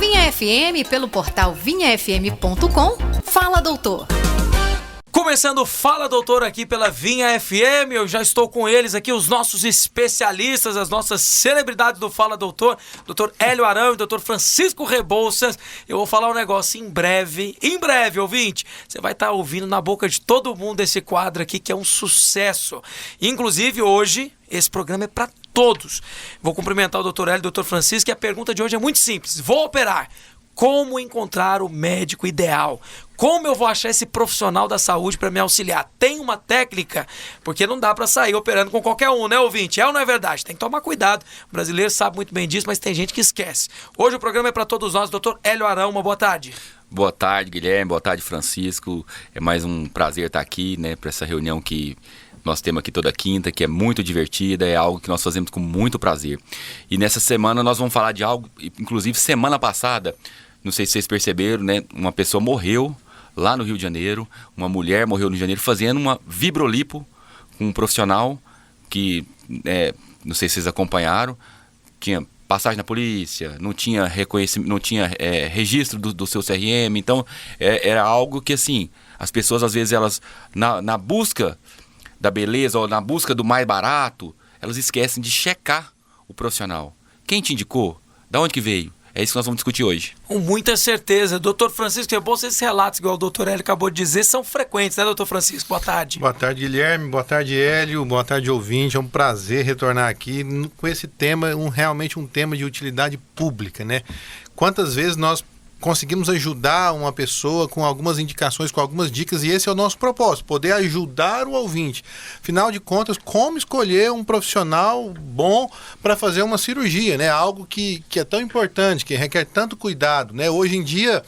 Vinha FM pelo portal vinhafm.com. Fala, doutor. Começando o Fala Doutor aqui pela Vinha FM, eu já estou com eles aqui, os nossos especialistas, as nossas celebridades do Fala Doutor, Dr. Hélio Arão e Dr. Francisco Rebouças. Eu vou falar um negócio em breve, ouvinte, você vai estar ouvindo na boca de todo mundo esse quadro aqui que é um sucesso. Inclusive hoje, esse programa é para todos. Vou cumprimentar o Dr. Hélio e o Dr. Francisco e a pergunta de hoje é muito simples. Vou operar. Como encontrar o médico ideal? Como eu vou achar esse profissional da saúde para me auxiliar? Tem uma técnica? Porque não dá para sair operando com qualquer um, né, ouvinte? É ou não é verdade? Tem que tomar cuidado. O brasileiro sabe muito bem disso, mas tem gente que esquece. Hoje o programa é para todos nós. Dr. Hélio Arão, uma boa tarde. Boa tarde, Guilherme. Boa tarde, Francisco. É mais um prazer estar aqui, né, para essa reunião que nós temos aqui toda quinta, que é muito divertida, é algo que nós fazemos com muito prazer. E nessa semana nós vamos falar de algo, inclusive semana passada, não sei se vocês perceberam, né? Uma pessoa morreu lá no Rio de Janeiro, uma mulher morreu no Rio de Janeiro fazendo uma vibrolipo com um profissional que, não sei se vocês acompanharam, tinha passagem na polícia, não tinha reconhecimento, não tinha registro do seu CRM, então era algo que assim, as pessoas às vezes elas, na busca da beleza ou na busca do mais barato, elas esquecem de checar o profissional. Quem te indicou? Da onde que veio? É isso que nós vamos discutir hoje. Com muita certeza. Doutor Francisco, é bom esses relatos, igual o doutor Hélio acabou de dizer, são frequentes, né, doutor Francisco? Boa tarde. Boa tarde, Guilherme. Boa tarde, Hélio. Boa tarde, ouvinte. É um prazer retornar aqui com esse tema, realmente um tema de utilidade pública, né? Quantas vezes nós conseguimos ajudar uma pessoa com algumas indicações, com algumas dicas, e esse é o nosso propósito, poder ajudar o ouvinte. Afinal de contas, como escolher um profissional bom para fazer uma cirurgia, né? Algo que é tão importante, que requer tanto cuidado, né? Hoje em dia,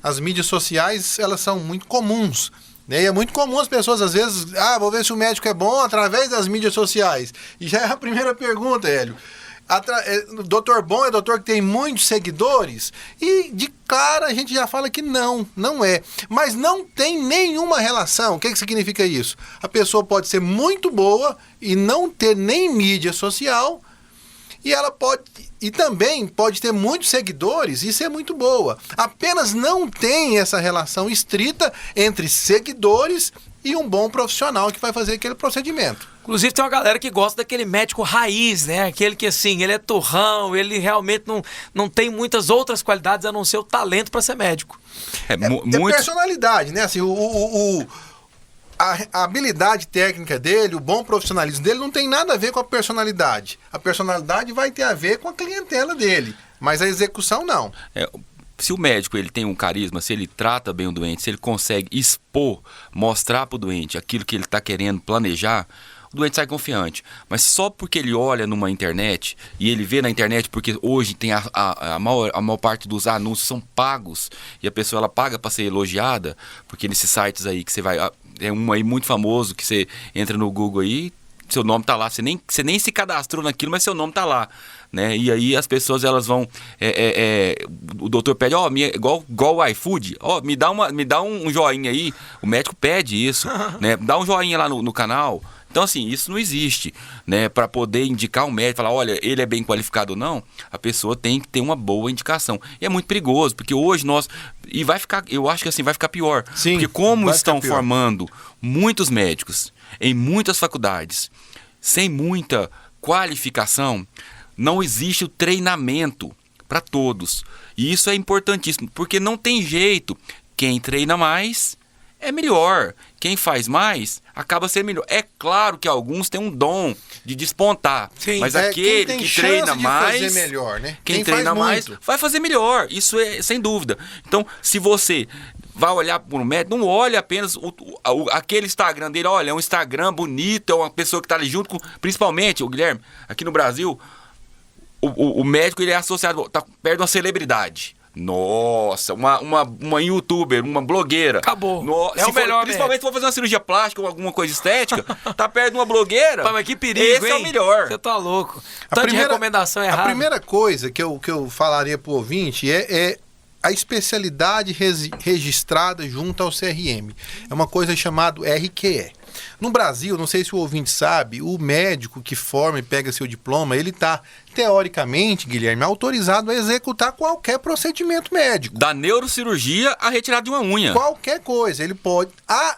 as mídias sociais, elas são muito comuns, né? E é muito comum as pessoas, às vezes, vou ver se o médico é bom através das mídias sociais. E já é a primeira pergunta, Hélio. Doutor bom é doutor que tem muitos seguidores? E de cara a gente já fala que não é. Mas não tem nenhuma relação. O que significa isso? A pessoa pode ser muito boa e não ter nem mídia social, e também pode ter muitos seguidores e ser muito boa. Apenas não tem essa relação estrita entre seguidores e um bom profissional que vai fazer aquele procedimento. Inclusive tem uma galera que gosta daquele médico raiz, né? Aquele que assim, ele é turrão, ele realmente não tem muitas outras qualidades a não ser o talento para ser médico. É personalidade, né? Assim, a habilidade técnica dele, o bom profissionalismo dele não tem nada a ver com a personalidade. A personalidade vai ter a ver com a clientela dele, mas a execução não. Se o médico ele tem um carisma, se ele trata bem o doente, se ele consegue expor, mostrar para o doente aquilo que ele está querendo planejar, o doente sai confiante. Mas só porque ele olha numa internet e ele vê na internet, porque hoje tem a maior parte dos anúncios são pagos e a pessoa ela paga para ser elogiada, porque nesses sites aí que você vai, é um aí muito famoso que você entra no Google aí, seu nome tá lá, você nem se cadastrou naquilo, mas seu nome tá lá, né? E aí as pessoas elas vão, o doutor pede, igual o iFood, me dá um joinha aí, o médico pede isso, né? Dá um joinha lá no canal. Então, assim, isso não existe, né? Para poder indicar um médico, falar, olha, ele é bem qualificado ou não, a pessoa tem que ter uma boa indicação. E é muito perigoso, porque hoje eu acho que assim, vai ficar pior. Sim, porque como estão formando muitos médicos em muitas faculdades, sem muita qualificação, não existe o treinamento para todos. E isso é importantíssimo, porque não tem jeito. Quem treina mais é melhor. Quem faz mais acaba sendo melhor. É claro que alguns têm um dom de despontar. Sim, mas aquele que treina mais, fazer melhor, né? Quem treina mais vai fazer melhor. Isso é sem dúvida. Então, se você vai olhar para um médico, não olhe apenas aquele Instagram dele. Olha, é um Instagram bonito, é uma pessoa que está ali junto com... Principalmente, o Guilherme, aqui no Brasil, o médico ele é associado, está perto de uma celebridade. Nossa, uma youtuber, uma blogueira. Acabou. É o melhor. Principalmente se for fazer uma cirurgia plástica ou alguma coisa estética, tá perto de uma blogueira. Mas que perigo, esse hein? É o melhor. Você tá louco. Tanto de recomendação errada. A primeira coisa que eu falaria pro ouvinte é a especialidade registrada junto ao CRM. É uma coisa chamada RQE. No Brasil, não sei se o ouvinte sabe, o médico que forma e pega seu diploma, ele está, teoricamente, Guilherme, autorizado a executar qualquer procedimento médico. Da neurocirurgia a retirada de uma unha. Qualquer coisa, ele pode,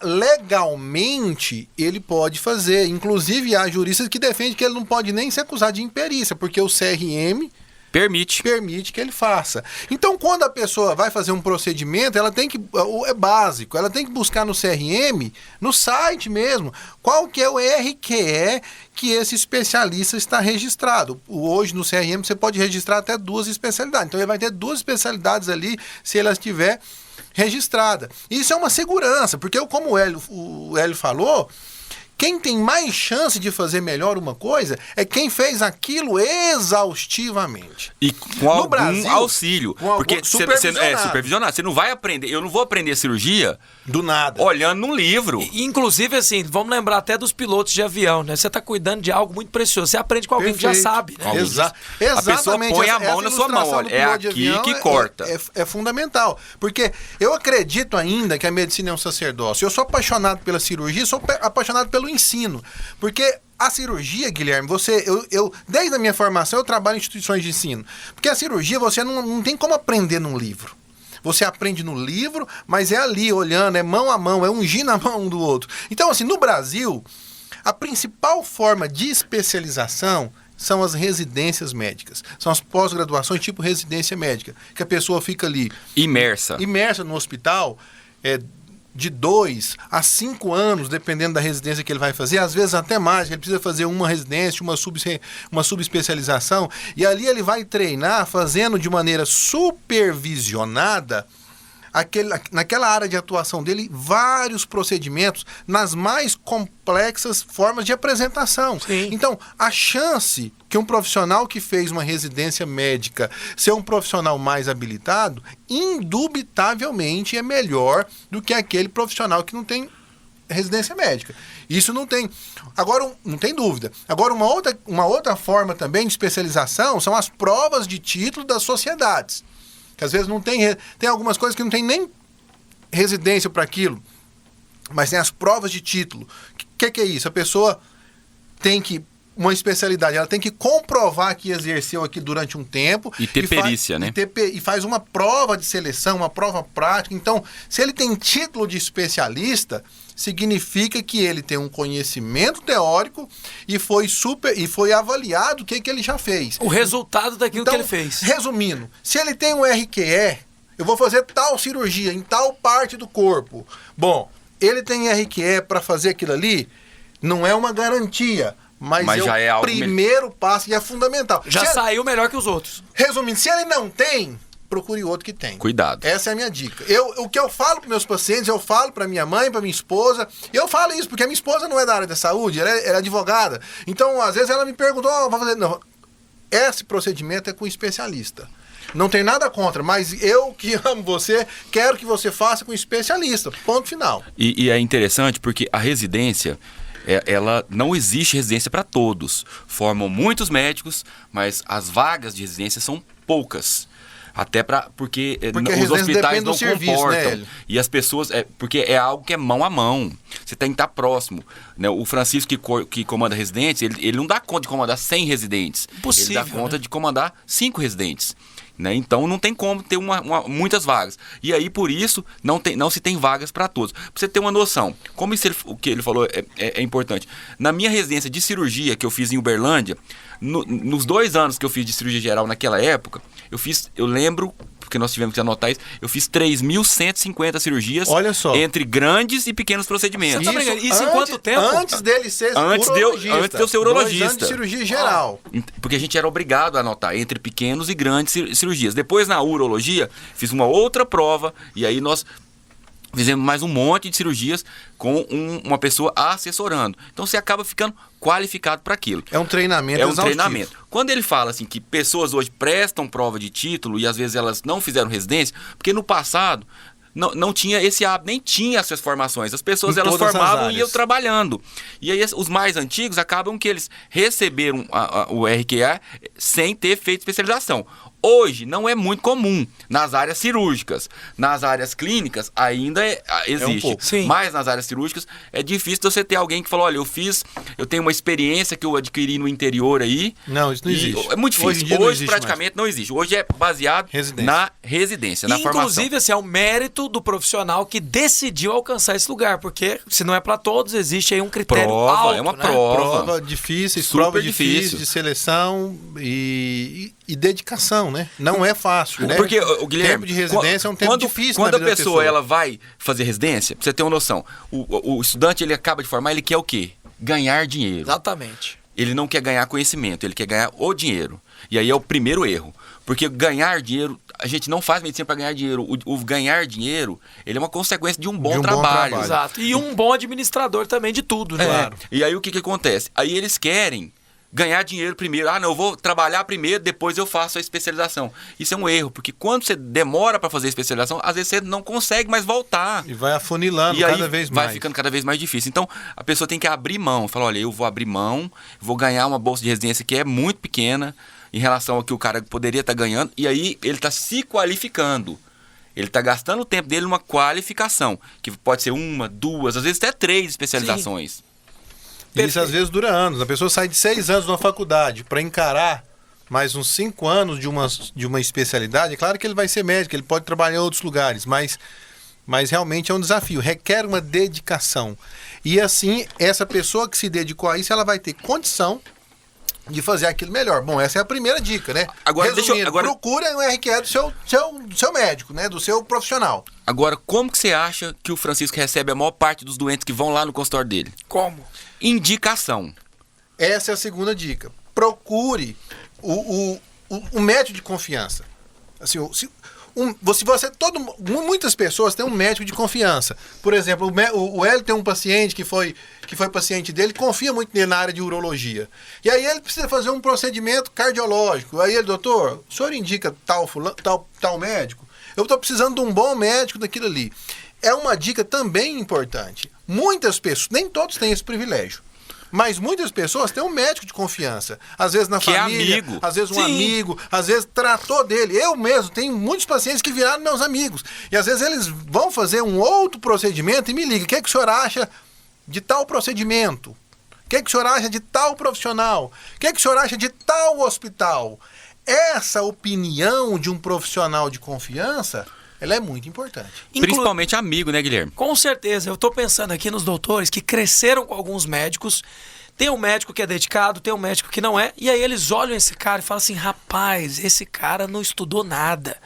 legalmente, ele pode fazer. Inclusive, há juristas que defendem que ele não pode nem ser acusado de imperícia, porque o CRM permite que ele faça. Então, quando a pessoa vai fazer um procedimento, ela tem que, é básico, ela tem que buscar no CRM, no site mesmo, qual que é o RQE que esse especialista está registrado. Hoje no CRM você pode registrar até 2 especialidades. Então ele vai ter 2 especialidades ali se ela estiver registrada. Isso é uma segurança, porque como o Hélio falou, quem tem mais chance de fazer melhor uma coisa é quem fez aquilo exaustivamente. E com algum Brasil, auxílio. Porque supervisionado. Você não vai aprender. Eu não vou aprender cirurgia do nada, olhando num livro. Inclusive, assim, vamos lembrar até dos pilotos de avião, né? Você está cuidando de algo muito precioso. Você aprende com alguém que já sabe, né? Exatamente. A pessoa põe a mão na sua mão. Olha, é aqui que corta. É fundamental. Porque eu acredito ainda que a medicina é um sacerdócio. Eu sou apaixonado pela cirurgia, sou apaixonado pelo ensino. Porque a cirurgia, Guilherme, eu desde a minha formação eu trabalho em instituições de ensino. Porque a cirurgia você não tem como aprender num livro. Você aprende no livro, mas é ali, olhando, é mão a mão, é ungir na mão um do outro. Então, assim, no Brasil, a principal forma de especialização são as residências médicas. São as pós-graduações tipo residência médica, que a pessoa fica ali imersa no hospital, de 2 a 5 anos, dependendo da residência que ele vai fazer, às vezes até mais, ele precisa fazer uma residência, uma subespecialização, e ali ele vai treinar fazendo de maneira supervisionada naquela área de atuação dele, vários procedimentos nas mais complexas formas de apresentação. Sim. Então, a chance que um profissional que fez uma residência médica ser um profissional mais habilitado, indubitavelmente é melhor do que aquele profissional que não tem residência médica. Isso não tem. Agora, não tem dúvida. Agora, uma outra forma também de especialização são as provas de título das sociedades. Que às vezes não tem algumas coisas que não tem nem residência para aquilo, mas tem as provas de título. O que é isso? A pessoa tem que, uma especialidade, ela tem que comprovar que exerceu aqui durante um tempo. E ter perícia, né? E faz uma prova de seleção, uma prova prática. Então, se ele tem título de especialista, significa que ele tem um conhecimento teórico e foi avaliado o que ele já fez. O resultado daquilo que ele fez. Resumindo, se ele tem um RQE, eu vou fazer tal cirurgia em tal parte do corpo. Bom, ele tem RQE para fazer aquilo ali, não é uma garantia, mas já é algo primeiro passo e é fundamental. Já saiu melhor que os outros. Resumindo, se ele não tem, procure outro que tem. Cuidado. Essa é a minha dica. O que eu falo para meus pacientes, eu falo para minha mãe, para minha esposa. Eu falo isso porque a minha esposa não é da área da saúde, ela é advogada. Então, às vezes ela me perguntou, vou fazer... Não, esse procedimento é com especialista. Não tem nada contra, mas eu que amo você, quero que você faça com especialista. Ponto final. E é interessante porque a residência... ela não existe residência para todos. Formam muitos médicos, mas as vagas de residência são poucas. Até porque os hospitais não comportam. Né, e as pessoas... porque é algo que é mão a mão. Você tem que estar próximo. Né? O Francisco, que comanda residentes, ele não dá conta de comandar 100 residentes. Impossível, ele dá conta de comandar 5 residentes. Né? Então não tem como ter muitas vagas. E aí, por isso, não se tem vagas para todos. Para você ter uma noção, como o que ele falou é importante. Na minha residência de cirurgia, que eu fiz em Uberlândia, nos 2 anos que eu fiz de cirurgia geral naquela época, eu lembro, porque nós tivemos que anotar isso, eu fiz 3.150 cirurgias. Olha só. Entre grandes e pequenos procedimentos. Isso em quanto tempo? Antes dele ser urologista. Antes de eu ser urologista. 2 anos de cirurgia geral. Porque a gente era obrigado a anotar entre pequenos e grandes cirurgias. Depois, na urologia, fiz uma outra prova e aí nós fizemos mais um monte de cirurgias com uma pessoa assessorando. Então você acaba ficando qualificado para aquilo. É um treinamento exaustivo. Treinamento. Quando ele fala assim que pessoas hoje prestam prova de título e às vezes elas não fizeram residência, porque no passado não tinha esse hábito, nem tinha essas formações. As pessoas elas formavam e iam trabalhando. E aí os mais antigos acabam que eles receberam o RQA sem ter feito especialização. Hoje não é muito comum nas áreas cirúrgicas. Nas áreas clínicas ainda existe. pouco. Sim. Mas nas áreas cirúrgicas é difícil você ter alguém que falou, olha, eu tenho uma experiência que eu adquiri no interior aí. Não, isso não existe. É muito Hoje difícil. em dia não Hoje existe praticamente não existe. Hoje é baseado na residência, na formação. Inclusive, assim, é o mérito do profissional que decidiu alcançar esse lugar, porque se não é para todos, existe aí um critério Prova, alto, é uma né? prova. Difíceis, Super prova difícil difícil. de seleção e dedicação, né? Não é fácil, né? Porque, o Guilherme, tempo de residência é um tempo difícil quando na a vida da pessoa ela vai fazer residência, pra você ter uma noção, o estudante ele acaba de formar, ele quer o quê? Ganhar dinheiro. Exatamente. Ele não quer ganhar conhecimento, ele quer ganhar o dinheiro. E aí é o primeiro erro. Porque ganhar dinheiro, a gente não faz medicina para ganhar dinheiro. O ganhar dinheiro, ele é uma consequência de um bom trabalho. Exato. E um bom administrador também de tudo, né? Claro. E aí o que acontece? Aí eles querem ganhar dinheiro primeiro. Ah, não, eu vou trabalhar primeiro, depois eu faço a especialização. Isso é um erro, porque quando você demora para fazer a especialização, às vezes você não consegue mais voltar. E vai afunilando E aí cada vez mais. vai ficando cada vez mais difícil. Então, a pessoa tem que abrir mão. Falar, olha, eu vou abrir mão, vou ganhar uma bolsa de residência que é muito pequena em relação ao que o cara poderia estar ganhando. E aí ele está se qualificando. Ele está gastando o tempo dele numa qualificação, que pode ser 1, 2, às vezes até 3 especializações. E isso às vezes dura anos. A pessoa sai de 6 anos de uma faculdade para encarar mais uns 5 anos de uma especialidade. É claro que ele vai ser médico, ele pode trabalhar em outros lugares, mas realmente é um desafio, requer uma dedicação. E assim, essa pessoa que se dedicou a isso, ela vai ter condição de fazer aquilo melhor. Bom, essa é a primeira dica, né? Agora, resumindo, procura um RQE do seu médico, né? Do seu profissional. Agora, como que você acha que o Francisco recebe a maior parte dos doentes que vão lá no consultório dele? Como? Indicação. Essa é a segunda dica. Procure o médico de confiança. Assim, muitas pessoas têm um médico de confiança. Por exemplo, o Hélio tem um paciente que foi paciente dele, confia muito nele na área de urologia. E aí ele precisa fazer um procedimento cardiológico. Aí ele, doutor, o senhor indica tal médico? Eu estou precisando de um bom médico daquilo ali. É uma dica também importante. Muitas pessoas, nem todos têm esse privilégio, mas muitas pessoas têm um médico de confiança. Às vezes na família, amigo. Às vezes um Sim. amigo, às vezes tratou dele. Eu mesmo tenho muitos pacientes que viraram meus amigos. E às vezes eles vão fazer um outro procedimento e me ligam. O que é que o senhor acha de tal procedimento? O que é que o senhor acha de tal profissional? O que é que o senhor acha de tal hospital? Essa opinião de um profissional de confiança, ela é muito importante. Principalmente amigo, né, Guilherme? Com certeza. Eu tô pensando aqui nos doutores que cresceram com alguns médicos. Tem um médico que é dedicado, tem um médico que não é. E aí eles olham esse cara e falam assim, rapaz, esse cara não estudou nada.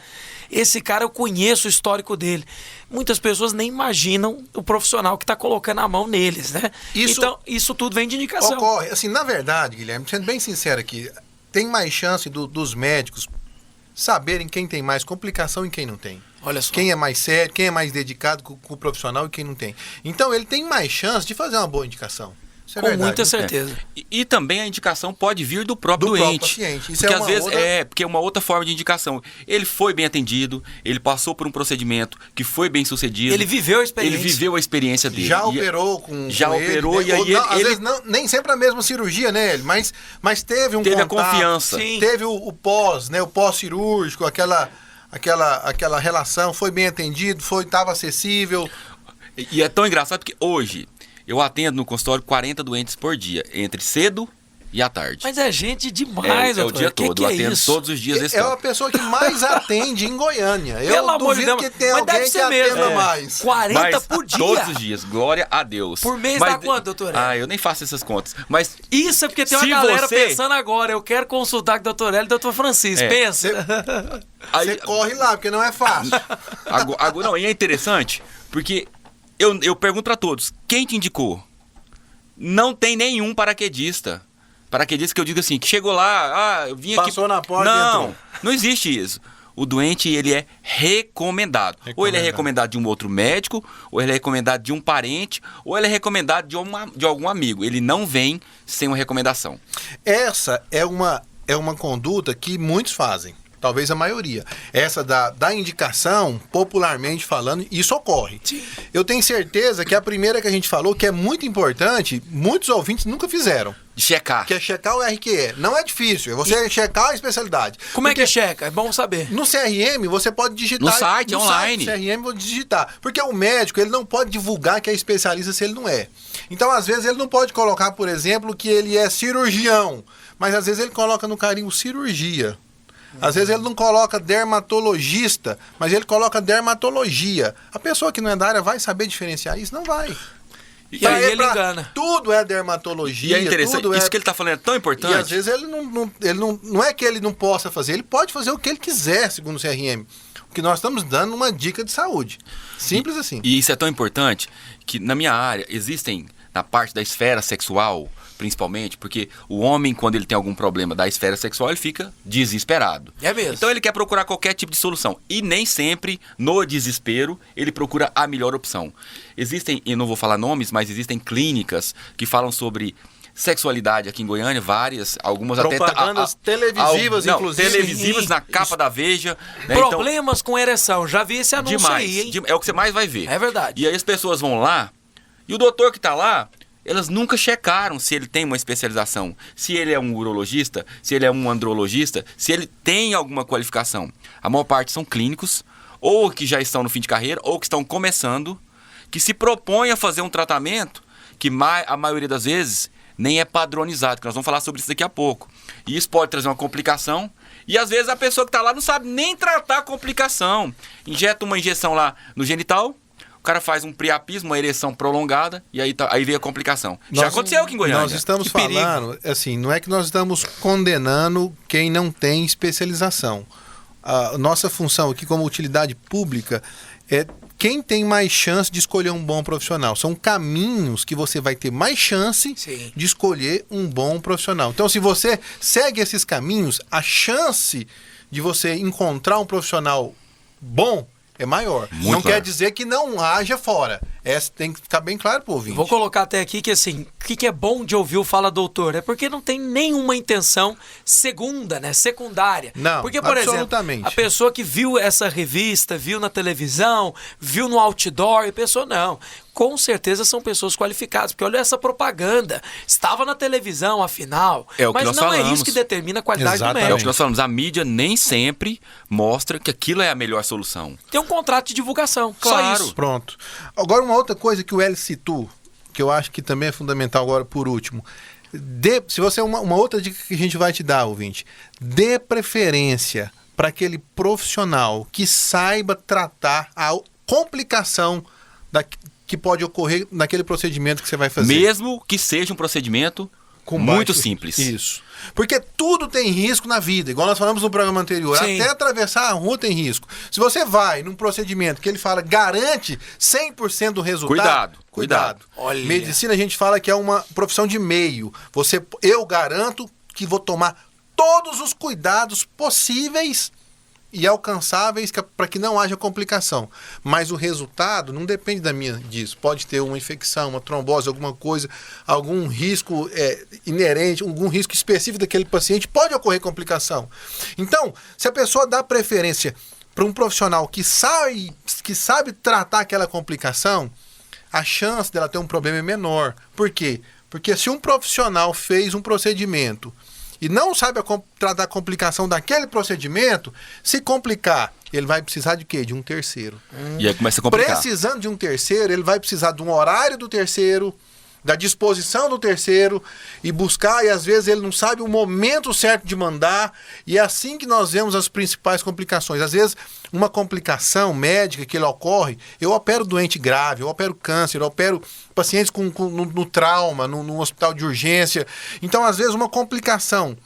Esse cara, eu conheço o histórico dele. Muitas pessoas nem imaginam o profissional que está colocando a mão neles, né? Então, isso tudo vem de indicação. Ocorre. Assim, na verdade, Guilherme, sendo bem sincero aqui, tem mais chance dos médicos saberem quem tem mais complicação e quem não tem. Olha só. Quem é mais sério, quem é mais dedicado com o profissional e quem não tem. Então, ele tem mais chance de fazer uma boa indicação. Isso é Com verdade, muita né? certeza. E também a indicação pode vir do próprio Do próprio doente. paciente. Isso Porque é às uma vezes outra- porque é uma outra forma de indicação. Ele foi bem atendido, ele passou por um procedimento que foi bem sucedido. Ele viveu a experiência. Ele viveu a experiência dele. Já E- operou com Já com operou ele, e aí ou não, às ele vezes não, nem sempre a mesma cirurgia, né, ele, mas teve um teve a contato, confiança. Sim. teve o pós, né, o pós-cirúrgico, aquela relação, foi bem atendido, estava acessível. E é tão engraçado porque hoje eu atendo no consultório 40 doentes por dia, entre cedo e à tarde. Mas é gente demais, é o doutor. dia Que todo, eu é atendo isso? todos os dias esse É a toque. pessoa que mais atende em Goiânia. Eu Pelo amor de duvido Deus, que tenha mas alguém deve que ser mesmo. atenda É. mais. 40 Mas por dia. todos os dias, glória a Deus. Por mês dá quanto, doutor? Eu nem faço essas contas. Mas Isso é porque tem uma Se galera você- pensando agora. Eu quero consultar com o doutor Hélio e o doutor Francisco. É. Pensa. aí, Você corre lá, porque não é fácil. agora, não, e é interessante, porque eu pergunto pra todos, quem te indicou? Não tem nenhum paraquedista. Paraquedista que eu digo assim, que chegou lá, eu vim aqui... Passou na porta e Não, entrou. não existe isso. O doente, ele é recomendado. Ou ele é recomendado de um outro médico, ou ele é recomendado de um parente, ou ele é recomendado de algum amigo. Ele não vem sem uma recomendação. Essa é uma conduta que muitos fazem, talvez a maioria. Essa da indicação, popularmente falando, isso ocorre. Sim. Eu tenho certeza que a primeira que a gente falou, que é muito importante, muitos ouvintes nunca fizeram. De checar. Que é checar o RQE. Não é difícil, é você checar a especialidade. Como é que checa? É bom saber. No CRM, você pode digitar. No site, online. No CRM, vou digitar. Porque o médico, ele não pode divulgar que é especialista se ele não é. Então, às vezes, ele não pode colocar, por exemplo, que ele é cirurgião. Mas, às vezes, ele coloca no carimbo cirurgia. Às vezes, ele não coloca dermatologista, mas ele coloca dermatologia. A pessoa que não é da área vai saber diferenciar isso? Não vai. E aí ele engana. Tudo é dermatologia. E é interessante, tudo isso que ele está falando é tão importante. E às vezes ele não é que ele não possa fazer, ele pode fazer o que ele quiser, segundo o CRM. Porque nós estamos dando uma dica de saúde. Simples assim. E isso é tão importante que na minha área existem, na parte da esfera sexual, principalmente, porque o homem, quando ele tem algum problema da esfera sexual, ele fica desesperado. É mesmo. Então ele quer procurar qualquer tipo de solução. E nem sempre, no desespero, ele procura a melhor opção. Existem, eu não vou falar nomes, mas existem clínicas que falam sobre sexualidade aqui em Goiânia, várias, algumas propagandas televisivas, inclusive. Televisivas na capa da Veja. Né? Problemas com ereção, já vi esse anúncio demais, aí, hein? É o que você mais vai ver. É verdade. E aí as pessoas vão lá, e o doutor que está lá, elas nunca checaram se ele tem uma especialização, se ele é um urologista, se ele é um andrologista, se ele tem alguma qualificação. A maior parte são clínicos, ou que já estão no fim de carreira, ou que estão começando, que se propõem a fazer um tratamento que a maioria das vezes nem é padronizado, que nós vamos falar sobre isso daqui a pouco. E isso pode trazer uma complicação, e às vezes a pessoa que está lá não sabe nem tratar a complicação. Injeta uma injeção lá no genital, o cara faz um priapismo, uma ereção prolongada, e aí vem a complicação. Já aconteceu aqui em Goiânia. Nós estamos falando, assim, não é que nós estamos condenando quem não tem especialização. A nossa função aqui como utilidade pública é quem tem mais chance de escolher um bom profissional. São caminhos que você vai ter mais chance de escolher um bom profissional. Então, se você segue esses caminhos, a chance de você encontrar um profissional bom é maior. Muito não maior. quer dizer que não haja fora. Essa tem que ficar bem claro pro ouvinte. Vou colocar até aqui que assim, o que é bom de ouvir o Fala Doutor? É porque não tem nenhuma intenção secundária. Não, porque, por absolutamente. exemplo, a pessoa que viu essa revista, viu na televisão, viu no outdoor, e pensou, não, com certeza são pessoas qualificadas, porque olha essa propaganda, estava na televisão, afinal. É o que mas nós não falamos. é isso que determina a qualidade Exatamente. do É o médico. que nós falamos, a mídia nem sempre mostra que aquilo é a melhor solução. Tem um contrato de divulgação, Claro. só isso. Pronto. Agora, uma outra coisa que o Hélio citou, que eu acho que também é fundamental agora por último. Se você uma outra dica que a gente vai te dar, ouvinte, dê preferência para aquele profissional que saiba tratar a complicação que pode ocorrer naquele procedimento que você vai fazer. Mesmo que seja um procedimento muito simples. Isso. Porque tudo tem risco na vida, igual nós falamos no programa anterior. Sim. Até atravessar a rua tem risco. Se você vai num procedimento que ele fala garante 100% do resultado... Cuidado. Olha. Medicina a gente fala que é uma profissão de meio. Eu garanto que vou tomar todos os cuidados possíveis e alcançáveis para que não haja complicação. Mas o resultado não depende disso. Pode ter uma infecção, uma trombose, alguma coisa, algum risco inerente, algum risco específico daquele paciente, pode ocorrer complicação. Então, se a pessoa dá preferência para um profissional que sabe tratar aquela complicação, a chance dela ter um problema é menor. Por quê? Porque se um profissional fez um procedimento e não sabe tratar a complicação daquele procedimento, se complicar, ele vai precisar de quê? De um terceiro. E aí começa a complicar. Precisando de um terceiro, ele vai precisar de um horário do terceiro, da disposição do terceiro, e buscar, e às vezes ele não sabe o momento certo de mandar, e é assim que nós vemos as principais complicações. Às vezes, uma complicação médica que ele ocorre, eu opero doente grave, eu opero câncer, eu opero pacientes no trauma, no hospital de urgência. Então, às vezes, uma complicação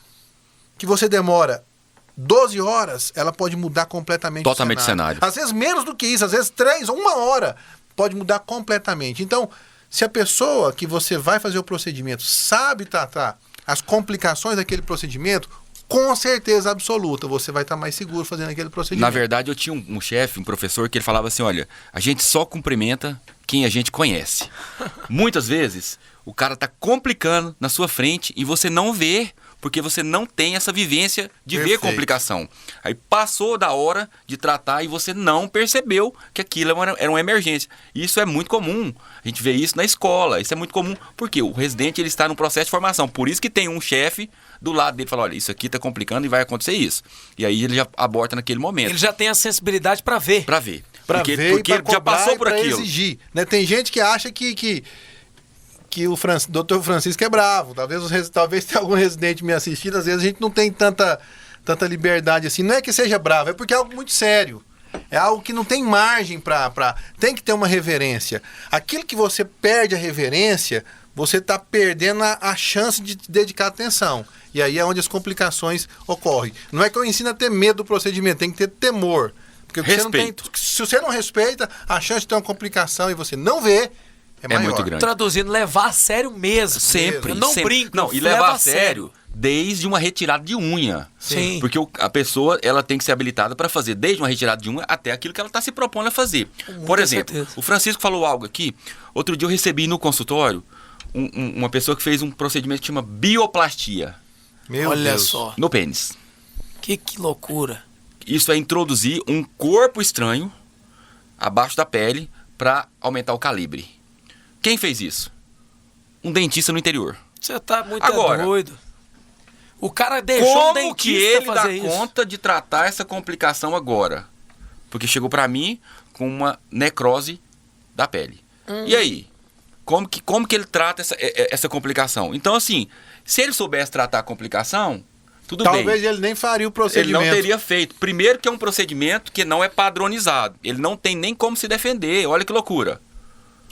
que você demora 12 horas, ela pode mudar completamente Totalmente o cenário. Às vezes menos do que isso, às vezes 3 ou 1 hora, pode mudar completamente. Então, se a pessoa que você vai fazer o procedimento sabe tratar as complicações daquele procedimento, com certeza absoluta, você vai estar mais seguro fazendo aquele procedimento. Na verdade, eu tinha um chefe, um professor, que ele falava assim, olha, a gente só cumprimenta quem a gente conhece. Muitas vezes, o cara está complicando na sua frente e você não vê porque você não tem essa vivência de ver Perfeito. complicação. Aí passou da hora de tratar e você não percebeu que aquilo era uma emergência. Isso é muito comum. A gente vê isso na escola. Isso é muito comum porque o residente ele está num processo de formação. Por isso que tem um chefe do lado dele fala, olha, isso aqui está complicando e vai acontecer isso. E aí ele já aborta naquele momento. Ele já tem a sensibilidade para ver. Para ver. Pra Porque ver e pra ele já cobrar passou e por pra aquilo. exigir, né? Tem gente que acha que o Dr. Francisco é bravo. Talvez tenha algum residente me assistindo. Às vezes a gente não tem tanta liberdade assim. Não é que seja bravo, é porque é algo muito sério. É algo que não tem margem para... Tem que ter uma reverência. Aquilo que você perde a reverência, você está perdendo a chance de dedicar atenção. E aí é onde as complicações ocorrem. Não é que eu ensino a ter medo do procedimento, tem que ter temor. Porque se você não respeita, a chance de ter uma complicação e você não vê é maior. muito grande. Traduzindo, levar a sério mesmo. Sempre. Eu não sempre. brinco. Não, e levar a sério desde uma retirada de unha. Sim. Porque a pessoa ela tem que ser habilitada para fazer desde uma retirada de unha até aquilo que ela está se propondo a fazer. Por exemplo, certeza. o Francisco falou algo aqui. Outro dia eu recebi no consultório uma pessoa que fez um procedimento que chama bioplastia Meu Olha Deus. só. no pênis. Que loucura. Isso é introduzir um corpo estranho abaixo da pele para aumentar o calibre. Quem fez isso? Um dentista no interior. Você tá muito Agora, doido. O cara deixou um Como dentista que ele dá fazer isso. conta de tratar essa complicação agora? Porque chegou pra mim com uma necrose da pele. E aí? Como que ele trata essa complicação? Então, assim, se ele soubesse tratar a complicação, tudo bem. Talvez ele nem faria o Ele procedimento. não teria feito. Primeiro que é um procedimento que não é padronizado. Ele não tem nem como se defender. Olha que loucura.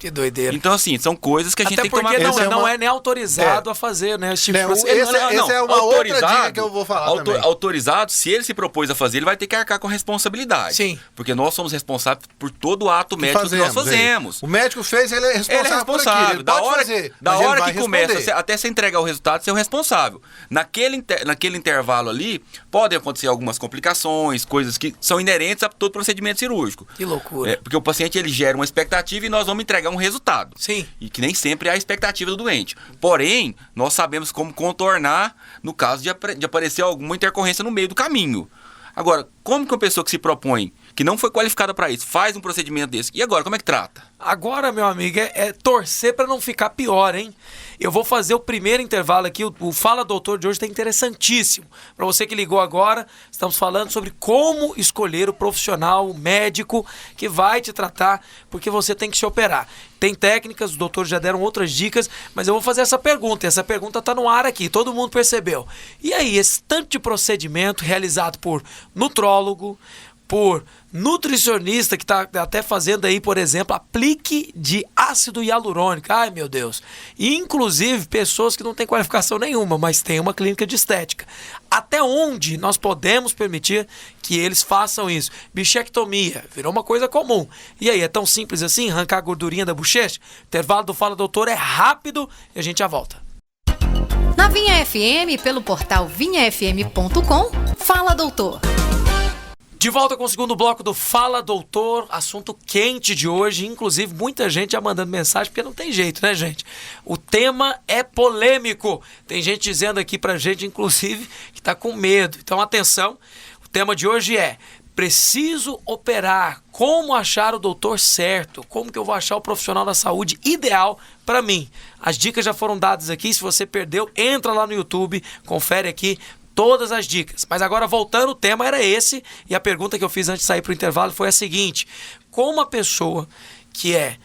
Que doideira. Então, assim, são coisas que a gente Até tem que tomar porque cuidado. não é nem autorizado a fazer, né? Esse tipo Né, de o- procedimento. esse é uma outra dica que eu vou falar também. Autorizado, se ele se propôs a fazer, ele vai ter que arcar com responsabilidade. Sim. Porque nós somos responsáveis por todo o ato médico que nós fazemos. O médico fez, ele é responsável, Ele é por responsável. aquilo. Ele Da pode hora, fazer, da mas ele hora vai que começa, responder. até você entregar o resultado, você é o responsável. Naquele intervalo ali, podem acontecer algumas complicações, coisas que são inerentes a todo procedimento cirúrgico. Que loucura. Porque o paciente ele gera uma expectativa e nós vamos entregar um resultado. Sim. E que nem sempre é a expectativa do doente. Porém, nós sabemos como contornar no caso de aparecer alguma intercorrência no meio do caminho. Agora, como que uma pessoa que se propõe, que não foi qualificada para isso, faz um procedimento desse? E agora, como é que trata? Agora, meu amigo, é torcer para não ficar pior, hein? Eu vou fazer o primeiro intervalo aqui. O Fala Doutor de hoje está interessantíssimo. Para você que ligou agora, estamos falando sobre como escolher o profissional, o médico que vai te tratar, porque você tem que se operar. Tem técnicas, os doutores já deram outras dicas, mas eu vou fazer essa pergunta. Essa pergunta está no ar aqui, todo mundo percebeu. E aí, esse tanto de procedimento realizado por nutrólogo, por nutricionista que está até fazendo aí, por exemplo, aplique de ácido hialurônico. Ai, meu Deus. E, inclusive, pessoas que não têm qualificação nenhuma, mas têm uma clínica de estética. Até onde nós podemos permitir que eles façam isso? Bichectomia, virou uma coisa comum. E aí, é tão simples assim, arrancar a gordurinha da bochecha? O intervalo do Fala Doutor é rápido e a gente já volta. Na Vinha FM, pelo portal vinhafm.com, Fala Doutor. De volta com o segundo bloco do Fala Doutor, assunto quente de hoje, inclusive muita gente já mandando mensagem, porque não tem jeito, né, gente? O tema é polêmico, tem gente dizendo aqui pra gente, inclusive, que tá com medo. Então, atenção, o tema de hoje é: preciso operar, como achar o doutor certo? Como que eu vou achar o profissional da saúde ideal para mim? As dicas já foram dadas aqui, se você perdeu, entra lá no YouTube, confere aqui todas as dicas. Mas agora voltando, o tema era esse, e a pergunta que eu fiz antes de sair para o intervalo foi a seguinte: como a pessoa que é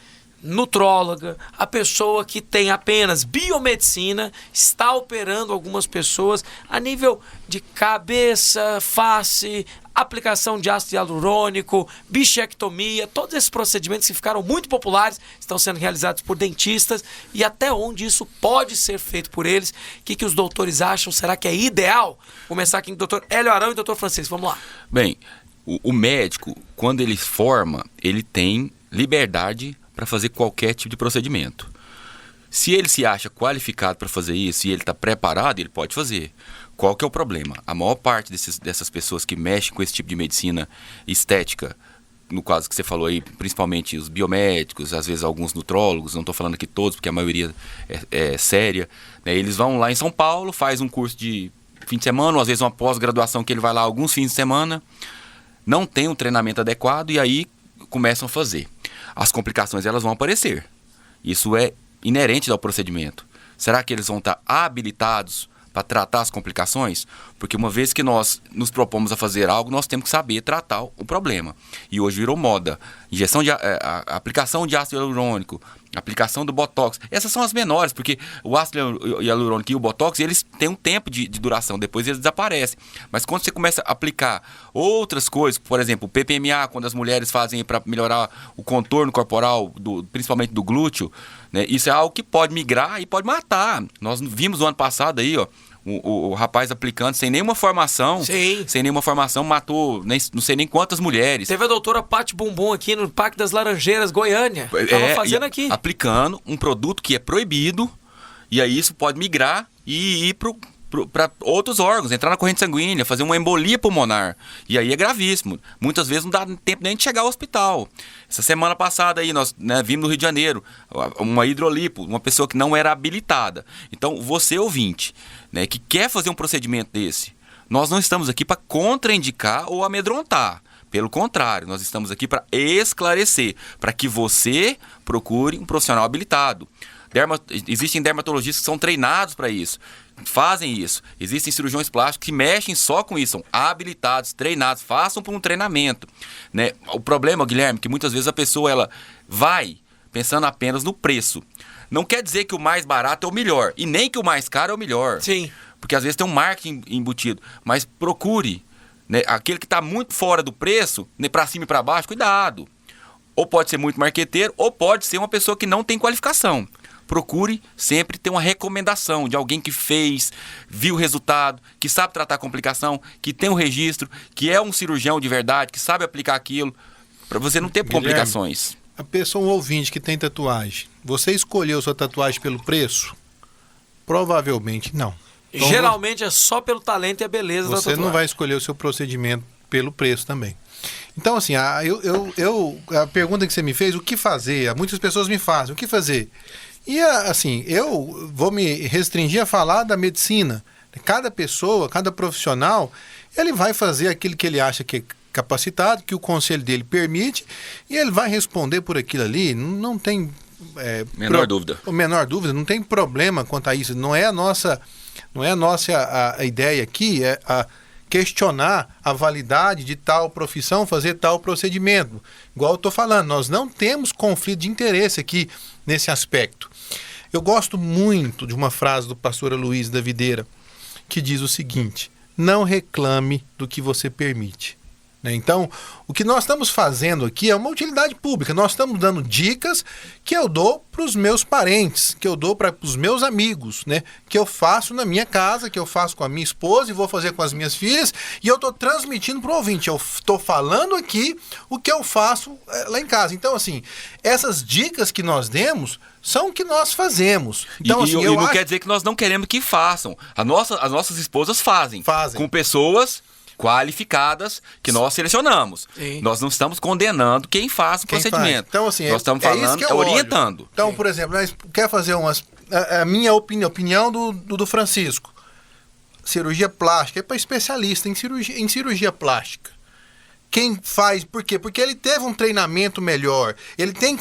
nutróloga, a pessoa que tem apenas biomedicina, está operando algumas pessoas a nível de cabeça, face, aplicação de ácido hialurônico, bichectomia, todos esses procedimentos que ficaram muito populares, estão sendo realizados por dentistas, e até onde isso pode ser feito por eles? O que os doutores acham? Será que é ideal? Vou começar aqui com o doutor Hélio Arão e o doutor Francisco, vamos lá. Bem, o médico, quando ele forma, ele tem liberdade para fazer qualquer tipo de procedimento. Se ele se acha qualificado para fazer isso e ele está preparado, ele pode fazer. Qual que é o problema? A maior parte dessas pessoas que mexem com esse tipo de medicina estética no caso que você falou aí, principalmente os biomédicos, às vezes alguns nutrólogos, não estou falando aqui todos, porque a maioria é séria, né? Eles vão lá em São Paulo, faz um curso de fim de semana, ou às vezes uma pós-graduação que ele vai lá alguns fins de semana, não tem um treinamento adequado e aí começam a fazer. As complicações elas vão aparecer. Isso é inerente ao procedimento. Será que eles vão estar habilitados para tratar as complicações? Porque uma vez que nós nos propomos a fazer algo, nós temos que saber tratar o problema. E hoje virou moda. A aplicação de ácido hialurônico, a aplicação do Botox. Essas são as menores, porque o ácido hialurônico e o Botox, eles têm um tempo de duração, depois eles desaparecem. Mas quando você começa a aplicar outras coisas, por exemplo, o PPMA, quando as mulheres fazem para melhorar o contorno corporal, principalmente do glúteo, né, isso é algo que pode migrar e pode matar. Nós vimos no ano passado aí, ó, o rapaz aplicando sem nenhuma formação. Sim. Sem nenhuma formação, matou não sei nem quantas mulheres. Teve a doutora Pati Bumbum aqui no Parque das Laranjeiras, Goiânia. Tava fazendo aqui. Aplicando um produto que é proibido, e aí isso pode migrar e ir para outros órgãos, entrar na corrente sanguínea, fazer uma embolia pulmonar. E aí é gravíssimo. Muitas vezes não dá tempo nem de chegar ao hospital. Essa semana passada aí, nós vimos no Rio de Janeiro, uma hidrolipo, uma pessoa que não era habilitada. Então, você ouvinte, né, que quer fazer um procedimento desse, nós não estamos aqui para contraindicar ou amedrontar. Pelo contrário, nós estamos aqui para esclarecer, para que você procure um profissional habilitado. Existem dermatologistas que são treinados para isso, fazem isso. Existem cirurgiões plásticos que mexem só com isso, são habilitados, treinados, façam por um treinamento, né? O problema, Guilherme, é que muitas vezes a pessoa ela vai pensando apenas no preço. Não quer dizer que o mais barato é o melhor, e nem que o mais caro é o melhor. Sim. Porque às vezes tem um marketing embutido, mas procure, né, aquele que está muito fora do preço, né, para cima e para baixo, cuidado. Ou pode ser muito marqueteiro, ou pode ser uma pessoa que não tem qualificação. Procure sempre ter uma recomendação de alguém que fez, viu o resultado, que sabe tratar a complicação, que tem um registro, que é um cirurgião de verdade, que sabe aplicar aquilo, para você não ter complicações. A pessoa, um ouvinte que tem tatuagem, você escolheu sua tatuagem pelo preço? Provavelmente não. Então, geralmente é só pelo talento e a beleza da tatuagem. Você não vai escolher o seu procedimento pelo preço também. Então, assim, a pergunta que você me fez, o que fazer? Muitas pessoas me fazem, o que fazer? E, assim, eu vou me restringir a falar da medicina. Cada pessoa, cada profissional, ele vai fazer aquilo que ele acha que é capacitado, que o conselho dele permite, e ele vai responder por aquilo ali. Não tem... menor dúvida. Menor dúvida, não tem problema quanto a isso. Não é a nossa a ideia aqui, é questionar a validade de tal profissão, fazer tal procedimento. Igual eu estou falando, nós não temos conflito de interesse aqui nesse aspecto. Eu gosto muito de uma frase do pastor Aloysio da Videira, que diz o seguinte: não reclame do que você permite. Então, o que nós estamos fazendo aqui é uma utilidade pública. Nós estamos dando dicas que eu dou para os meus parentes, que eu dou para os meus amigos, né? Que eu faço na minha casa, que eu faço com a minha esposa e vou fazer com as minhas filhas, e eu estou transmitindo para o ouvinte. Eu estou falando aqui o que eu faço lá em casa. Então, assim, essas dicas que nós demos são o que nós fazemos. Então, assim, não quer dizer que nós não queremos que façam. As nossas esposas fazem. Com pessoas qualificadas que nós selecionamos. Sim. Nós não estamos condenando quem faz o procedimento. Então, assim, nós estamos falando, orientando. Então, por exemplo, nós quer fazer a minha opinião do Francisco. Cirurgia plástica é para especialista em cirurgia plástica. Quem faz, por quê? Porque ele teve um treinamento melhor. Ele tem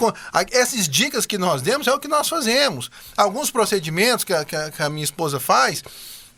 essas dicas que nós demos é o que nós fazemos. Alguns procedimentos que a minha esposa faz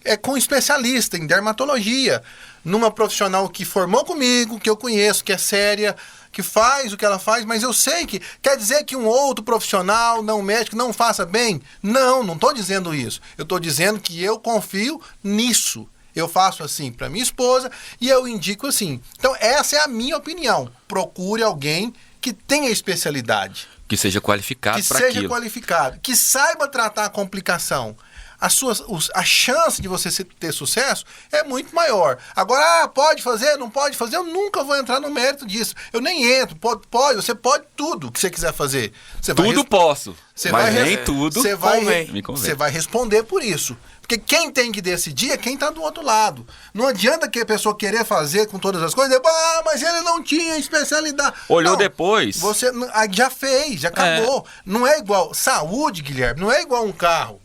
é com especialista em dermatologia, numa profissional que formou comigo, que eu conheço, que é séria, que faz o que ela faz, mas eu sei que quer dizer que um outro profissional, não médico, não faça bem? Não estou dizendo isso. Eu estou dizendo que eu confio nisso. Eu faço assim para minha esposa e eu indico assim. Então, essa é a minha opinião. Procure alguém que tenha especialidade. Que seja qualificado para aquilo. Que seja qualificado, que saiba tratar a complicação. A chance de você ter sucesso é muito maior. Agora, pode fazer, não pode fazer, eu nunca vou entrar no mérito disso. Eu nem entro, você pode tudo que você quiser fazer. Posso, mas nem tudo você vai responder por isso. Porque quem tem que decidir é quem está do outro lado. Não adianta que a pessoa querer fazer com todas as coisas, mas ele não tinha especialidade. Olhou não, depois. Você já fez, já acabou. Não é igual. Saúde, Guilherme, não é igual um carro.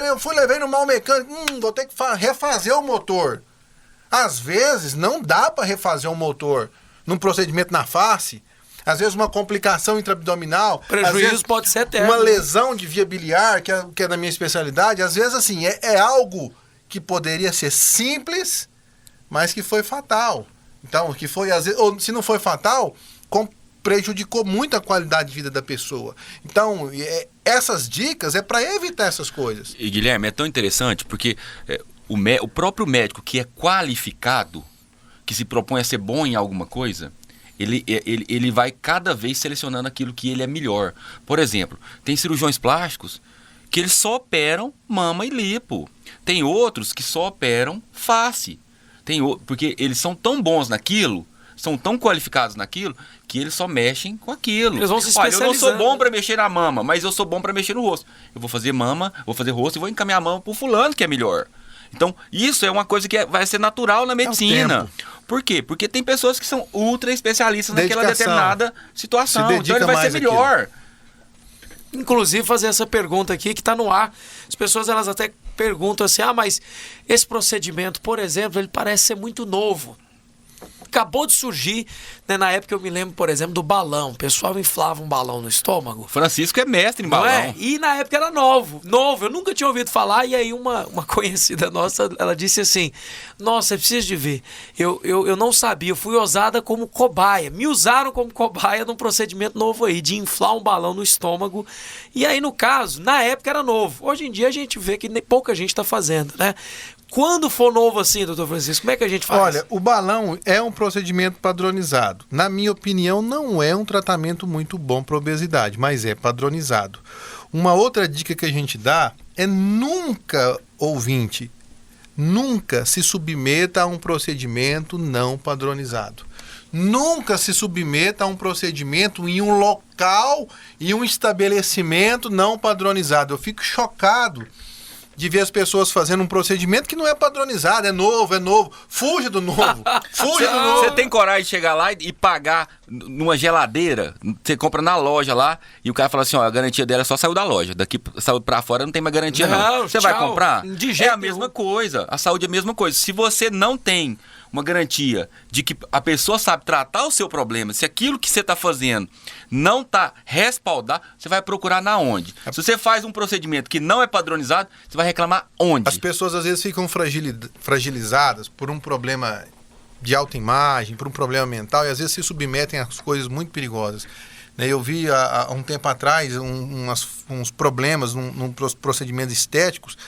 Eu levei no mal mecânico, vou ter que refazer o motor. Às vezes não dá para refazer um motor num procedimento na face. Às vezes uma complicação intraabdominal. Prejuízo pode ser eterno. Uma lesão de via biliar, que é da minha especialidade. Às vezes, assim, é algo que poderia ser simples, mas que foi fatal. Então, que foi, às vezes, ou se não foi fatal, prejudicou muito a qualidade de vida da pessoa. Então, essas dicas é para evitar essas coisas. E, Guilherme, é tão interessante porque o próprio médico que é qualificado, que se propõe a ser bom em alguma coisa, ele vai cada vez selecionando aquilo que ele é melhor. Por exemplo, tem cirurgiões plásticos que eles só operam mama e lipo. Tem outros que só operam face. Porque eles são tão bons naquilo, são tão qualificados naquilo, que eles só mexem com aquilo. Eles vão se Olha, eu não sou especializando. bom para mexer na mama, mas eu sou bom para mexer no rosto. Eu vou fazer mama, vou fazer rosto e vou encaminhar a mama pro fulano que é melhor. Então, isso é uma coisa que vai ser natural na medicina. Por quê? Porque tem pessoas que são ultra especialistas naquela determinada situação. Então, ele vai ser melhor. Inclusive, fazer essa pergunta aqui que está no ar. As pessoas, elas até perguntam assim, mas esse procedimento, por exemplo, ele parece ser muito novo. Acabou de surgir, né, na época eu me lembro, por exemplo, do balão. O pessoal inflava um balão no estômago. Francisco é mestre em balão. Não é? E na época era novo, eu nunca tinha ouvido falar. E aí uma conhecida nossa, ela disse assim, nossa, você precisa de ver, eu não sabia, eu fui usada como cobaia, me usaram como cobaia num procedimento novo aí, de inflar um balão no estômago. E aí, no caso, na época era novo. Hoje em dia a gente vê que pouca gente está fazendo, né? Quando for novo assim, doutor Francisco, como é que a gente faz? Olha, o balão é um procedimento padronizado. Na minha opinião, não é um tratamento muito bom para obesidade, mas é padronizado. Uma outra dica que a gente dá é nunca, ouvinte, nunca se submeta a um procedimento não padronizado. Nunca se submeta a um procedimento em um local e um estabelecimento não padronizado. Eu fico chocado de ver as pessoas fazendo um procedimento que não é padronizado, é novo. Fuja do novo. Fuja do novo. Você tem coragem de chegar lá e pagar numa geladeira? Você compra na loja lá e o cara fala assim, a garantia dela só saiu da loja. Daqui saiu pra fora não tem mais garantia não. Você vai comprar? É a mesma coisa. A saúde é a mesma coisa. Se você não tem uma garantia de que a pessoa sabe tratar o seu problema, se aquilo que você está fazendo não está respaldado, você vai procurar na onde? Se você faz um procedimento que não é padronizado, você vai reclamar onde? As pessoas às vezes ficam fragilizadas por um problema de autoimagem, por um problema mental, e às vezes se submetem a coisas muito perigosas. Eu vi há um tempo atrás uns problemas num procedimentos estéticos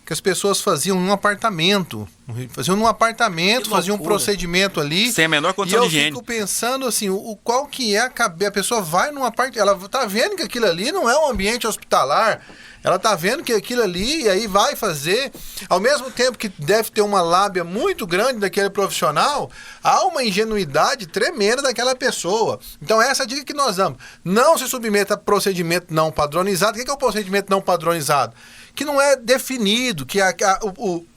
que as pessoas faziam num apartamento. Faziam um procedimento ali. Sem a menor condição de higiene. E eu fico pensando assim, qual que é a cabeça? A pessoa vai num apartamento, ela tá vendo que aquilo ali não é um ambiente hospitalar, ela tá vendo que aquilo ali, e aí vai fazer, ao mesmo tempo que deve ter uma lábia muito grande daquele profissional, há uma ingenuidade tremenda daquela pessoa. Então essa é a dica que nós damos. Não se submeta a procedimento não padronizado. O que é o procedimento não padronizado? Que não é definido, que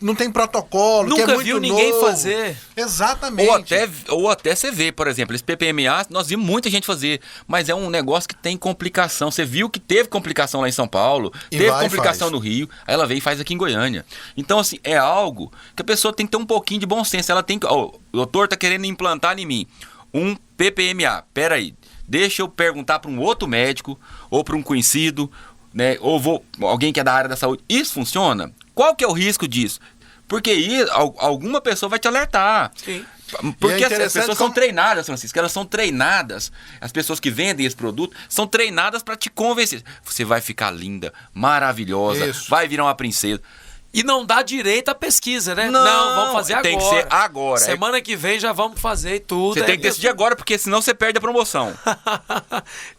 não tem protocolo, nunca que é muito viu ninguém novo. Fazer. Exatamente. Ou até você vê, por exemplo, esse PPMA, nós vimos muita gente fazer, mas é um negócio que tem complicação. Você viu que teve complicação lá em São Paulo, teve complicação no Rio, aí ela vem e faz aqui em Goiânia. Então, assim, é algo que a pessoa tem que ter um pouquinho de bom senso. Ela tem que... o doutor tá querendo implantar em mim um PPMA. Pera aí, deixa eu perguntar para um outro médico ou para um conhecido, né, ou alguém que é da área da saúde. Isso funciona? Qual que é o risco disso? Porque aí alguma pessoa vai te alertar. Sim. Porque as pessoas são treinadas, Francisco, elas são treinadas, as pessoas que vendem esse produto são treinadas para te convencer. Você vai ficar linda, maravilhosa, vai virar uma princesa. E não dá direito à pesquisa, né? Não, vamos fazer agora. Tem que ser agora. Semana que vem já vamos fazer e tudo. Você tem que decidir agora, porque senão você perde a promoção.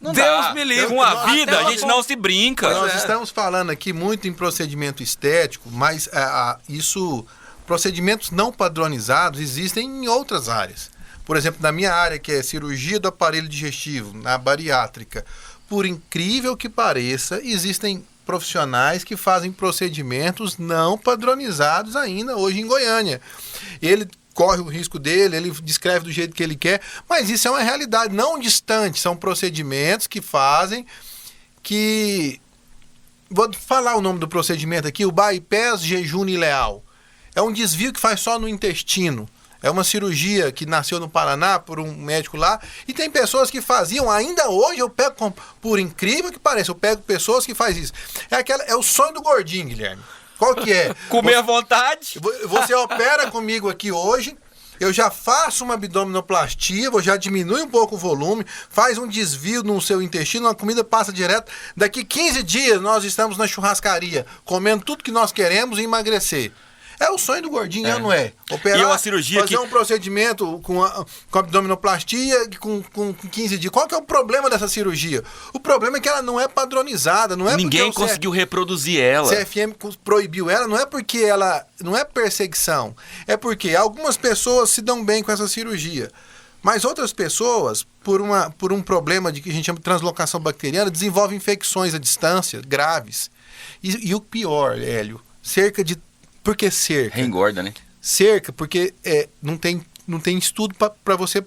Deus me livre. Com a vida, a gente não se brinca. Nós estamos falando aqui muito em procedimento estético, mas procedimentos não padronizados existem em outras áreas. Por exemplo, na minha área, que é cirurgia do aparelho digestivo, na bariátrica, por incrível que pareça, existem profissionais que fazem procedimentos não padronizados ainda hoje em Goiânia. Ele corre o risco dele, ele descreve do jeito que ele quer, mas isso é uma realidade não distante, são procedimentos que fazem que... Vou falar o nome do procedimento aqui, o bypass jejum ileal. É um desvio que faz só no intestino. É uma cirurgia que nasceu no Paraná por um médico lá. E tem pessoas que faziam, ainda hoje eu pego, por incrível que pareça, eu pego pessoas que fazem isso. É o sonho do gordinho, Guilherme. Qual que é? Comer à vontade. Você opera comigo aqui hoje, eu já faço uma abdominoplastia, já diminui um pouco o volume, faz um desvio no seu intestino, a comida passa direto. Daqui 15 dias nós estamos na churrascaria, comendo tudo que nós queremos e emagrecer. É o sonho do gordinho, não é? Operar, e é uma cirurgia fazer um procedimento com abdominoplastia com 15 dias. Qual que é o problema dessa cirurgia? O problema é que ela não é padronizada. Não é Ninguém conseguiu reproduzir ela. CFM proibiu ela, não é porque ela... Não é perseguição. É porque algumas pessoas se dão bem com essa cirurgia. Mas outras pessoas, por um problema de que a gente chama de translocação bacteriana, desenvolvem infecções à distância graves. E o pior, Hélio, cerca de... Por que cerca? Reengorda, né? Cerca, porque não tem estudo para você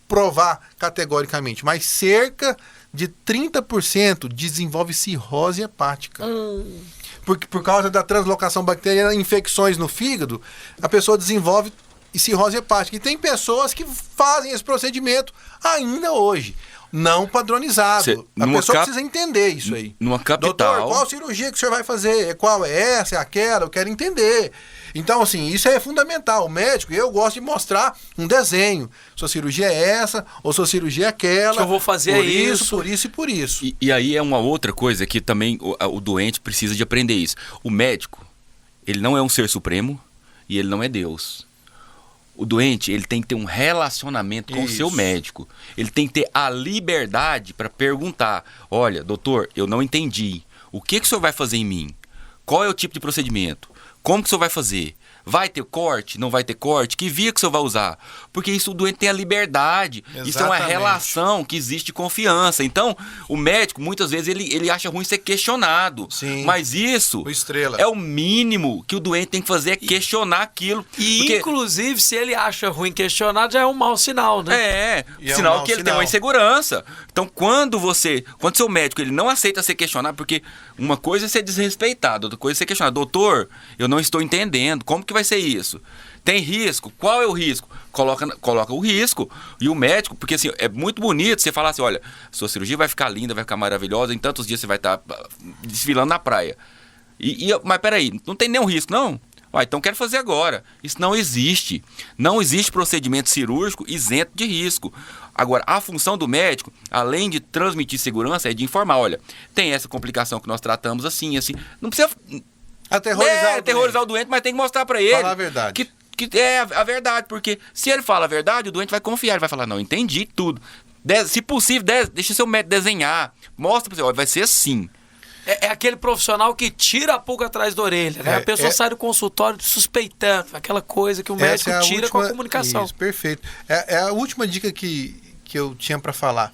provar categoricamente, mas cerca de 30% desenvolve cirrose hepática. Por causa da translocação bacteriana, infecções no fígado, a pessoa desenvolve cirrose hepática. E tem pessoas que fazem esse procedimento ainda hoje. Não padronizado. A pessoa precisa entender isso aí. Numa capital... Doutor, qual cirurgia que o senhor vai fazer? Qual é essa? É aquela? Eu quero entender. Então, assim, isso é fundamental. O médico, eu gosto de mostrar um desenho. Sua cirurgia é essa, ou sua cirurgia é aquela. O que eu vou fazer por é isso. Por isso e por isso. E aí é uma outra coisa que também o doente precisa de aprender isso. O médico, ele não é um ser supremo e ele não é Deus. O doente, ele tem que ter um relacionamento com o seu médico. Ele tem que ter a liberdade para perguntar: olha, doutor, eu não entendi. O que o senhor vai fazer em mim? Qual é o tipo de procedimento? Como que o senhor vai fazer? Vai ter corte? Não vai ter corte? Que via que o senhor vai usar? Porque isso o doente tem a liberdade. Exatamente. Isso é uma relação que existe de confiança. Então, o médico, muitas vezes, ele acha ruim ser questionado. Sim. Mas isso é o mínimo que o doente tem que fazer, é questionar aquilo. E, porque... inclusive, se ele acha ruim questionar, já é um mau sinal, né? Sinal que ele tem uma insegurança. Então, quando seu médico ele não aceita ser questionado, porque uma coisa é ser desrespeitado, outra coisa é ser questionado. Doutor, eu não estou entendendo. Como que vai ser isso? Tem risco? Qual é o risco? Coloca o risco. E o médico, porque assim, é muito bonito você falar assim: olha, sua cirurgia vai ficar linda, vai ficar maravilhosa, em tantos dias você vai estar desfilando na praia. Mas peraí, não tem nenhum risco, não? Então quero fazer agora. Isso não existe. Não existe procedimento cirúrgico isento de risco. Agora, a função do médico, além de transmitir segurança, é de informar: olha, tem essa complicação que nós tratamos assim, assim. Não precisa... aterrorizar o doente, mas tem que mostrar pra ele. Falar a verdade. Que é a verdade, porque se ele fala a verdade, o doente vai confiar, ele vai falar: não, entendi tudo. Se possível, deixa seu médico desenhar. Mostra pra você: olha, vai ser assim. É aquele profissional que tira a pulga atrás da orelha, né? A pessoa sai do consultório suspeitando, aquela coisa que o médico tira com a comunicação. Isso, perfeito. É a última dica que eu tinha para falar,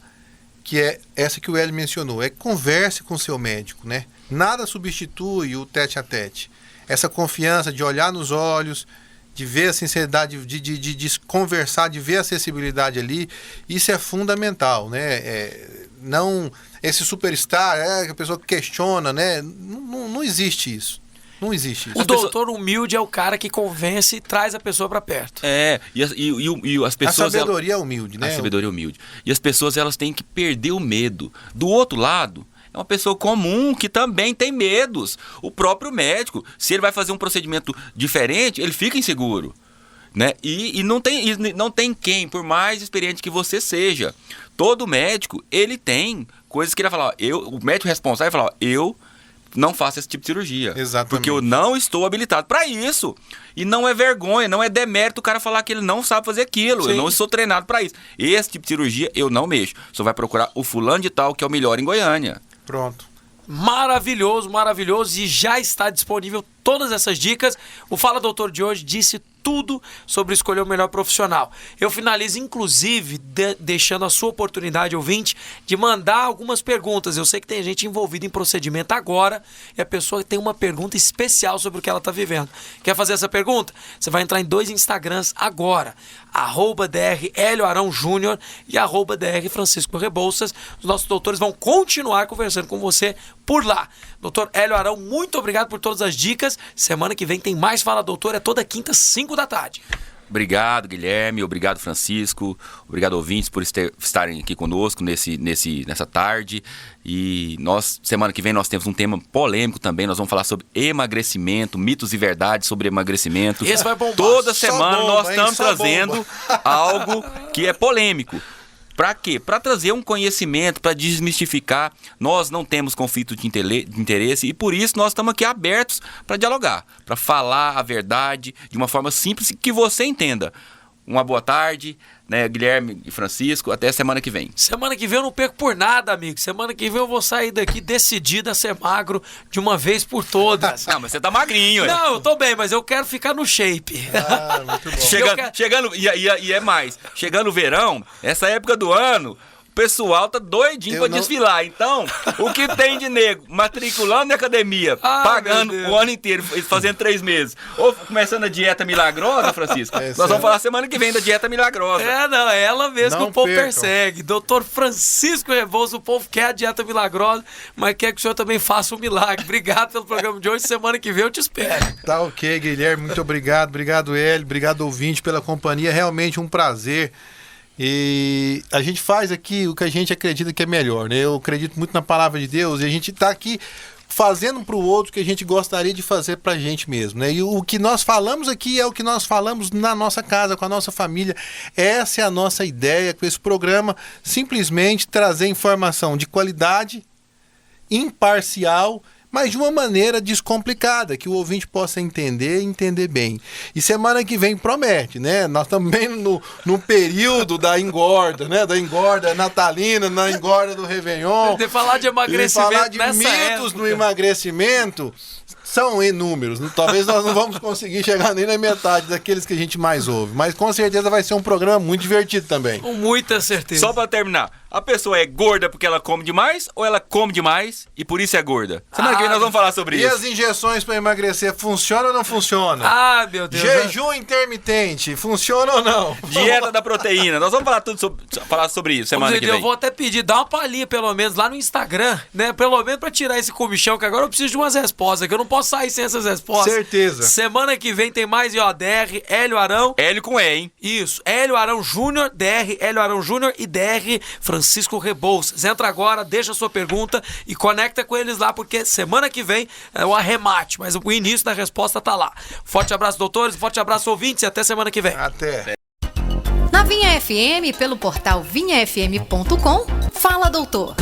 que é essa que o Hélio mencionou: é converse com o seu médico, né? Nada substitui o tete-a-tete. Essa confiança de olhar nos olhos, de ver a sinceridade, de conversar, de ver a acessibilidade ali, isso é fundamental, né? Não esse superstar, que a pessoa questiona, né? Não existe isso. Não existe isso. O doutor humilde é o cara que convence e traz a pessoa para perto. E as pessoas... A sabedoria é humilde, né? A sabedoria é humilde. E as pessoas, elas têm que perder o medo. Do outro lado, é uma pessoa comum que também tem medos. O próprio médico, se ele vai fazer um procedimento diferente, ele fica inseguro, né? E não tem quem, por mais experiente que você seja, todo médico, ele tem coisas que ele vai falar: o médico responsável vai falar: eu não faço esse tipo de cirurgia. Exatamente. Porque eu não estou habilitado para isso. E não é vergonha, não é demérito o cara falar que ele não sabe fazer aquilo. Sim. Eu não sou treinado para isso. Esse tipo de cirurgia eu não mexo. Só vai procurar o fulano de tal, que é o melhor em Goiânia. Pronto. Maravilhoso, maravilhoso. E já está disponível todas essas dicas. O Fala Doutor de hoje disse tudo sobre escolher o melhor profissional. Eu finalizo, inclusive, deixando a sua oportunidade, ouvinte, de mandar algumas perguntas. Eu sei que tem gente envolvida em procedimento agora e a pessoa tem uma pergunta especial sobre o que ela está vivendo. Quer fazer essa pergunta? Você vai entrar em 2 Instagrams agora, @Dr. Hélio Arão Júnior e @Dr. Francisco Rebouças. Os nossos doutores vão continuar conversando com você por lá. Doutor Hélio Arão, muito obrigado por todas as dicas. Semana que vem tem mais Fala Doutor, é toda quinta, 5 da tarde. Obrigado, Guilherme. Obrigado, Francisco. Obrigado, ouvintes, por estarem aqui conosco nessa tarde. E semana que vem, nós temos um tema polêmico também. Nós vamos falar sobre emagrecimento, mitos e verdades sobre emagrecimento. Esse vai bombar. Toda semana bomba, nós estamos trazendo bomba. algo que é polêmico. Para quê? Para trazer um conhecimento, para desmistificar. Nós não temos conflito de interesse e por isso nós estamos aqui abertos para dialogar, para falar a verdade de uma forma simples que você entenda. Uma boa tarde, né, Guilherme e Francisco. Até semana que vem. Semana que vem eu não perco por nada, amigo. Semana que vem eu vou sair daqui decidido a ser magro de uma vez por todas. Não, mas você tá magrinho. Não, eu tô bem, mas eu quero ficar no shape. Muito bom. Chegando e é mais. Chegando o verão, essa época do ano, o pessoal tá doidinho pra desfilar. Então, o que tem de nego matriculando na academia, pagando o ano inteiro, fazendo 3 meses, ou começando a dieta milagrosa, Francisco, nós vamos falar semana que vem da dieta milagrosa. Não, é ela mesmo Não que o povo percam. persegue. Doutor Francisco Rebouças, o povo quer a dieta milagrosa, mas quer que o senhor também faça um milagre. Obrigado pelo programa de hoje. Semana que vem eu te espero. Tá ok, Guilherme, muito obrigado. Obrigado, Hélio. Obrigado, ouvinte, pela companhia. Realmente um prazer. E a gente faz aqui o que a gente acredita que é melhor, né? Eu acredito muito na palavra de Deus e a gente tá aqui fazendo para o outro o que a gente gostaria de fazer pra gente mesmo, né? E o que nós falamos aqui é o que nós falamos na nossa casa, com a nossa família. Essa é a nossa ideia com esse programa, simplesmente trazer informação de qualidade, imparcial, mas de uma maneira descomplicada, que o ouvinte possa entender e entender bem. E semana que vem promete, né? Nós estamos bem no período da engorda, né? Da engorda natalina, na engorda do Réveillon. De falar de emagrecimento falar de nessa mitos época. no emagrecimento são inúmeros. Talvez nós não vamos conseguir chegar nem na metade daqueles que a gente mais ouve. Mas com certeza vai ser um programa muito divertido também. Com muita certeza. Só pra terminar, a pessoa é gorda porque ela come demais ou ela come demais e por isso é gorda? Semana que vem nós vamos falar sobre E isso. as injeções para emagrecer, funciona ou não funciona? Ah, meu Deus. Jejum intermitente, funciona ou não? Dieta da proteína. Nós vamos falar sobre isso semana que vem. Eu vou até pedir, dá uma palhinha pelo menos lá no Instagram, né? Pelo menos pra tirar esse comichão, que agora eu preciso de umas respostas, que eu não posso sair sem essas respostas. Certeza. Semana que vem tem mais DR, Hélio Arão. Hélio com E, hein? Isso, Hélio Arão Júnior, DR, Hélio Arão Júnior e DR Francisco Rebouças. Entra agora, deixa a sua pergunta e conecta com eles lá, porque semana que vem é o arremate, mas o início da resposta tá lá. Forte abraço, doutores, forte abraço, ouvintes, e até semana que vem. Até. Na Vinha FM, pelo portal vinhafm.com, Fala Doutor.